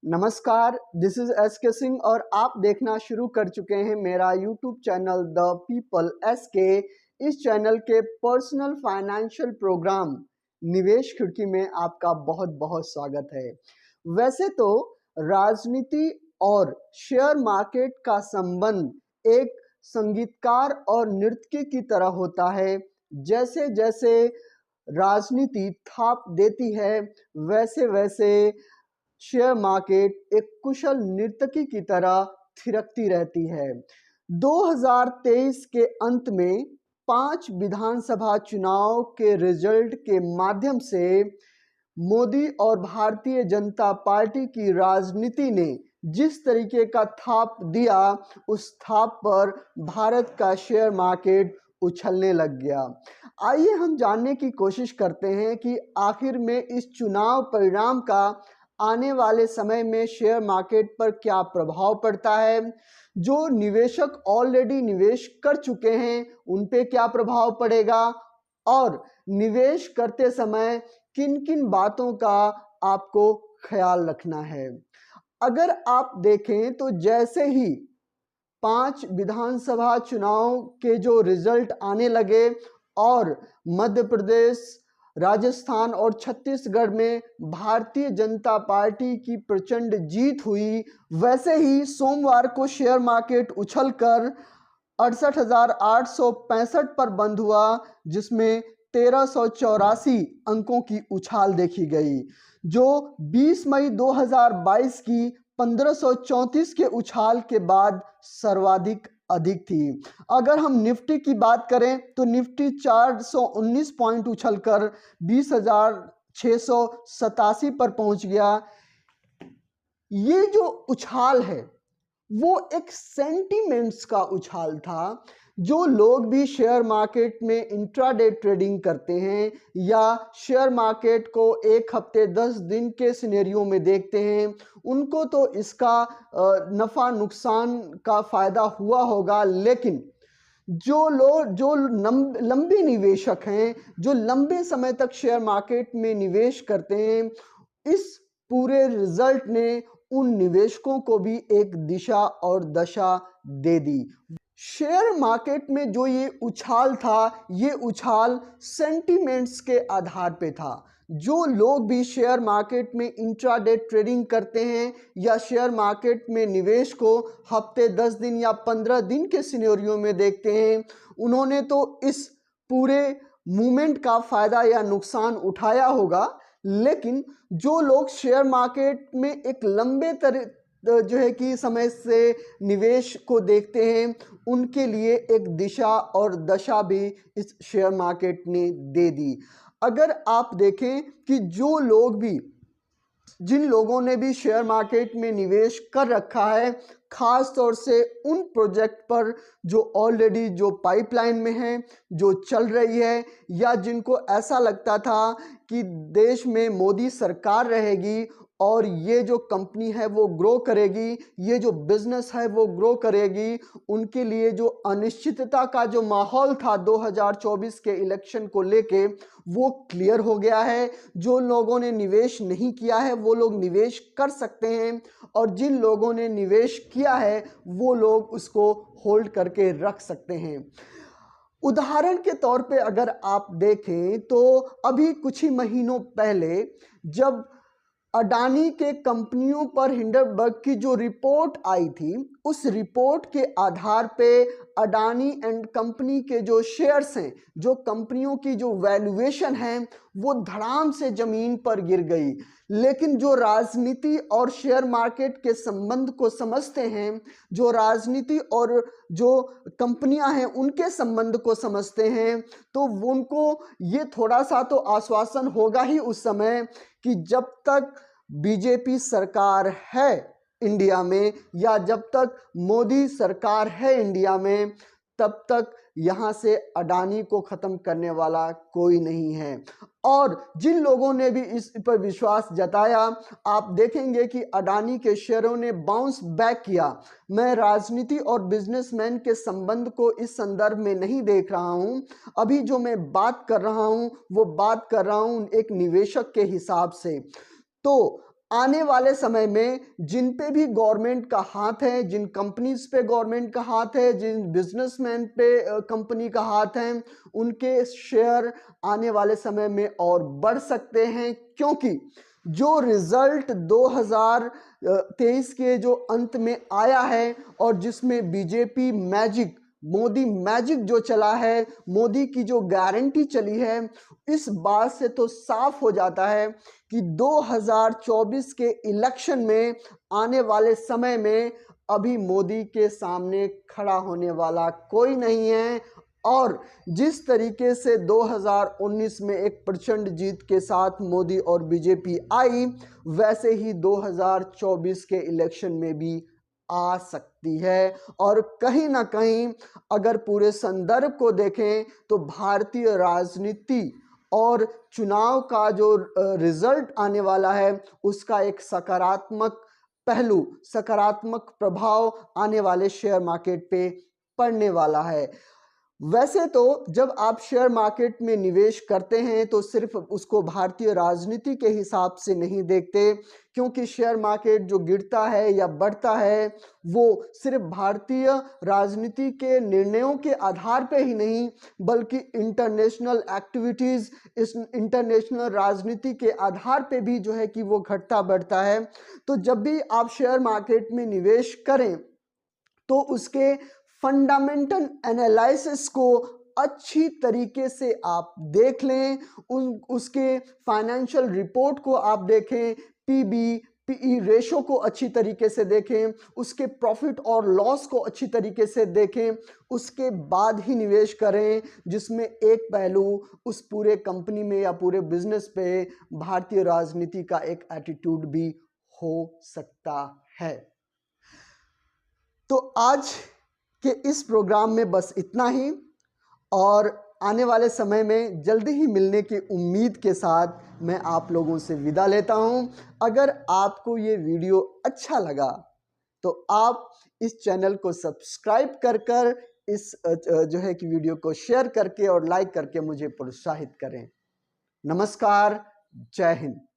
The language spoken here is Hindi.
नमस्कार, दिस इज एस के सिंह और आप देखना शुरू कर चुके हैं मेरा YouTube channel the people S के। इस चैनल के पर्सनल फाइनेंशियल प्रोग्राम निवेश खिड़की में आपका बहुत बहुत स्वागत है। वैसे तो राजनीति और शेयर मार्केट का संबंध एक संगीतकार और नृत्यकी की तरह होता है। जैसे जैसे राजनीति थाप देती है वैसे वैसे शेयर मार्केट एक कुशल नर्तकी की तरह थिरकती रहती है। 2023 के अंत में 5 विधानसभा चुनाव के रिजल्ट के माध्यम से मोदी और भारतीय जनता पार्टी की राजनीति ने जिस तरीके का थाप दिया, उस थाप पर भारत का शेयर मार्केट उछलने लग गया। आइए हम जानने की कोशिश करते हैं कि आखिर में इस चुनाव परिणाम का आने वाले समय में शेयर मार्केट पर क्या प्रभाव पड़ता है। जो निवेशक ऑलरेडी निवेश कर चुके हैं उन पे क्या प्रभाव पड़ेगा और निवेश करते समय किन किन बातों का आपको ख्याल रखना है। अगर आप देखें तो जैसे ही 5 विधानसभा चुनाव के जो रिजल्ट आने लगे और मध्य प्रदेश, राजस्थान और छत्तीसगढ़ में भारतीय जनता पार्टी की प्रचंड जीत हुई, वैसे ही सोमवार को शेयर मार्केट उछलकर 68,865 पर बंद हुआ, जिसमें 1384 अंकों की उछाल देखी गई, जो 20 मई 2022 की 1534 के उछाल के बाद सर्वाधिक अधिक थी। अगर हम निफ्टी की बात करें तो निफ्टी 419 पॉइंट उछलकर 20,687 पर पहुंच गया। ये जो उछाल है वो एक सेंटीमेंट्स का उछाल था। जो लोग भी शेयर मार्केट में इंट्राडे ट्रेडिंग करते हैं या शेयर मार्केट को एक हफ्ते 10 दिन के सिनेरियो में देखते हैं, उनको तो इसका नफ़ा नुकसान का फ़ायदा हुआ होगा। लेकिन जो लोग जो लंबे निवेशक हैं, जो लंबे समय तक शेयर मार्केट में निवेश करते हैं, इस पूरे रिजल्ट ने उन निवेशकों को भी एक दिशा और दशा दे दी। शेयर मार्केट में जो ये उछाल था, ये उछाल सेंटीमेंट्स के आधार पे था। जो लोग भी शेयर मार्केट में इंट्राडे ट्रेडिंग करते हैं या शेयर मार्केट में निवेश को हफ्ते 10 दिन या 15 दिन के सिनेरियो में देखते हैं, उन्होंने तो इस पूरे मूवमेंट का फ़ायदा या नुकसान उठाया होगा। लेकिन जो लोग शेयर मार्केट में एक लंबे जो है कि समय से निवेश को देखते हैं, उनके लिए एक दिशा और दशा भी इस शेयर मार्केट ने दे दी। अगर आप देखें कि जो लोग भी, जिन लोगों ने भी शेयर मार्केट में निवेश कर रखा है, खास तौर से उन प्रोजेक्ट पर जो ऑलरेडी जो पाइपलाइन में है, जो चल रही है, या जिनको ऐसा लगता था कि देश में मोदी सरकार रहेगी और ये जो कंपनी है वो ग्रो करेगी, ये जो बिजनेस है वो ग्रो करेगी, उनके लिए जो अनिश्चितता का जो माहौल था 2024 के इलेक्शन को लेके, वो क्लियर हो गया है। जो लोगों ने निवेश नहीं किया है वो लोग निवेश कर सकते हैं और जिन लोगों ने निवेश किया है वो लोग उसको होल्ड करके रख सकते हैं। उदाहरण के तौर पे अगर आप देखें तो अभी कुछ ही महीनों पहले जब अडानी के कंपनियों पर हिंडनबर्ग की जो रिपोर्ट आई थी, उस रिपोर्ट के आधार पे अडानी एंड कंपनी के जो शेयर्स हैं, जो कंपनियों की जो वैल्यूएशन है, वो धड़ाम से जमीन पर गिर गई। लेकिन जो राजनीति और शेयर मार्केट के संबंध को समझते हैं, जो राजनीति और जो कंपनियां हैं उनके संबंध को समझते हैं, तो उनको ये थोड़ा सा तो आश्वासन होगा ही उस समय कि जब तक बीजेपी सरकार है इंडिया में या जब तक मोदी सरकार है इंडिया में, तब तक यहाँ से अडानी को ख़त्म करने वाला कोई नहीं है। और जिन लोगों ने भी इस पर विश्वास जताया, आप देखेंगे कि अडानी के शेयरों ने बाउंस बैक किया। मैं राजनीति और बिजनेसमैन के संबंध को इस संदर्भ में नहीं देख रहा हूँ। अभी जो मैं बात कर रहा हूँ वो बात कर रहा हूँ एक निवेशक के हिसाब से। तो आने वाले समय में जिन पे भी गवर्नमेंट का हाथ है, जिन कंपनीज पे गवर्नमेंट का हाथ है, जिन बिजनेसमैन पे कंपनी का हाथ है, उनके शेयर आने वाले समय में और बढ़ सकते हैं, क्योंकि जो रिजल्ट 2023 के जो अंत में आया है और जिसमें बीजेपी मैजिक, मोदी मैजिक जो चला है, मोदी की जो गारंटी चली है, इस बात से तो साफ हो जाता है कि 2024 के इलेक्शन में आने वाले समय में अभी मोदी के सामने खड़ा होने वाला कोई नहीं है। और जिस तरीके से 2019 में एक प्रचंड जीत के साथ मोदी और बीजेपी आई, वैसे ही 2024 के इलेक्शन में भी आ सकती है। और कहीं ना कहीं अगर पूरे संदर्भ को देखें तो भारतीय राजनीति और चुनाव का जो रिजल्ट आने वाला है, उसका एक सकारात्मक पहलू, सकारात्मक प्रभाव आने वाले शेयर मार्केट पे पड़ने वाला है। वैसे तो जब आप शेयर मार्केट में निवेश करते हैं तो सिर्फ उसको भारतीय राजनीति के हिसाब से नहीं देखते, क्योंकि शेयर मार्केट जो गिरता है या बढ़ता है वो सिर्फ भारतीय राजनीति के निर्णयों के आधार पे ही नहीं, बल्कि इंटरनेशनल एक्टिविटीज, इस इंटरनेशनल राजनीति के आधार पे भी जो है कि वो घटता बढ़ता है। तो जब भी आप शेयर मार्केट में निवेश करें तो उसके फंडामेंटल एनालिसिस को अच्छी तरीके से आप देख लें, उसके फाइनेंशियल रिपोर्ट को आप देखें, पीबी पीई रेशो को अच्छी तरीके से देखें, उसके प्रॉफिट और लॉस को अच्छी तरीके से देखें, उसके बाद ही निवेश करें, जिसमें एक पहलू उस पूरे कंपनी में या पूरे बिजनेस पे भारतीय राजनीति का एक एटीट्यूड भी हो सकता है। तो आज के इस प्रोग्राम में बस इतना ही, और आने वाले समय में जल्दी ही मिलने की उम्मीद के साथ मैं आप लोगों से विदा लेता हूं। अगर आपको ये वीडियो अच्छा लगा तो आप इस चैनल को सब्सक्राइब कर इस जो है कि वीडियो को शेयर करके और लाइक करके मुझे प्रोत्साहित करें। नमस्कार, जय हिंद।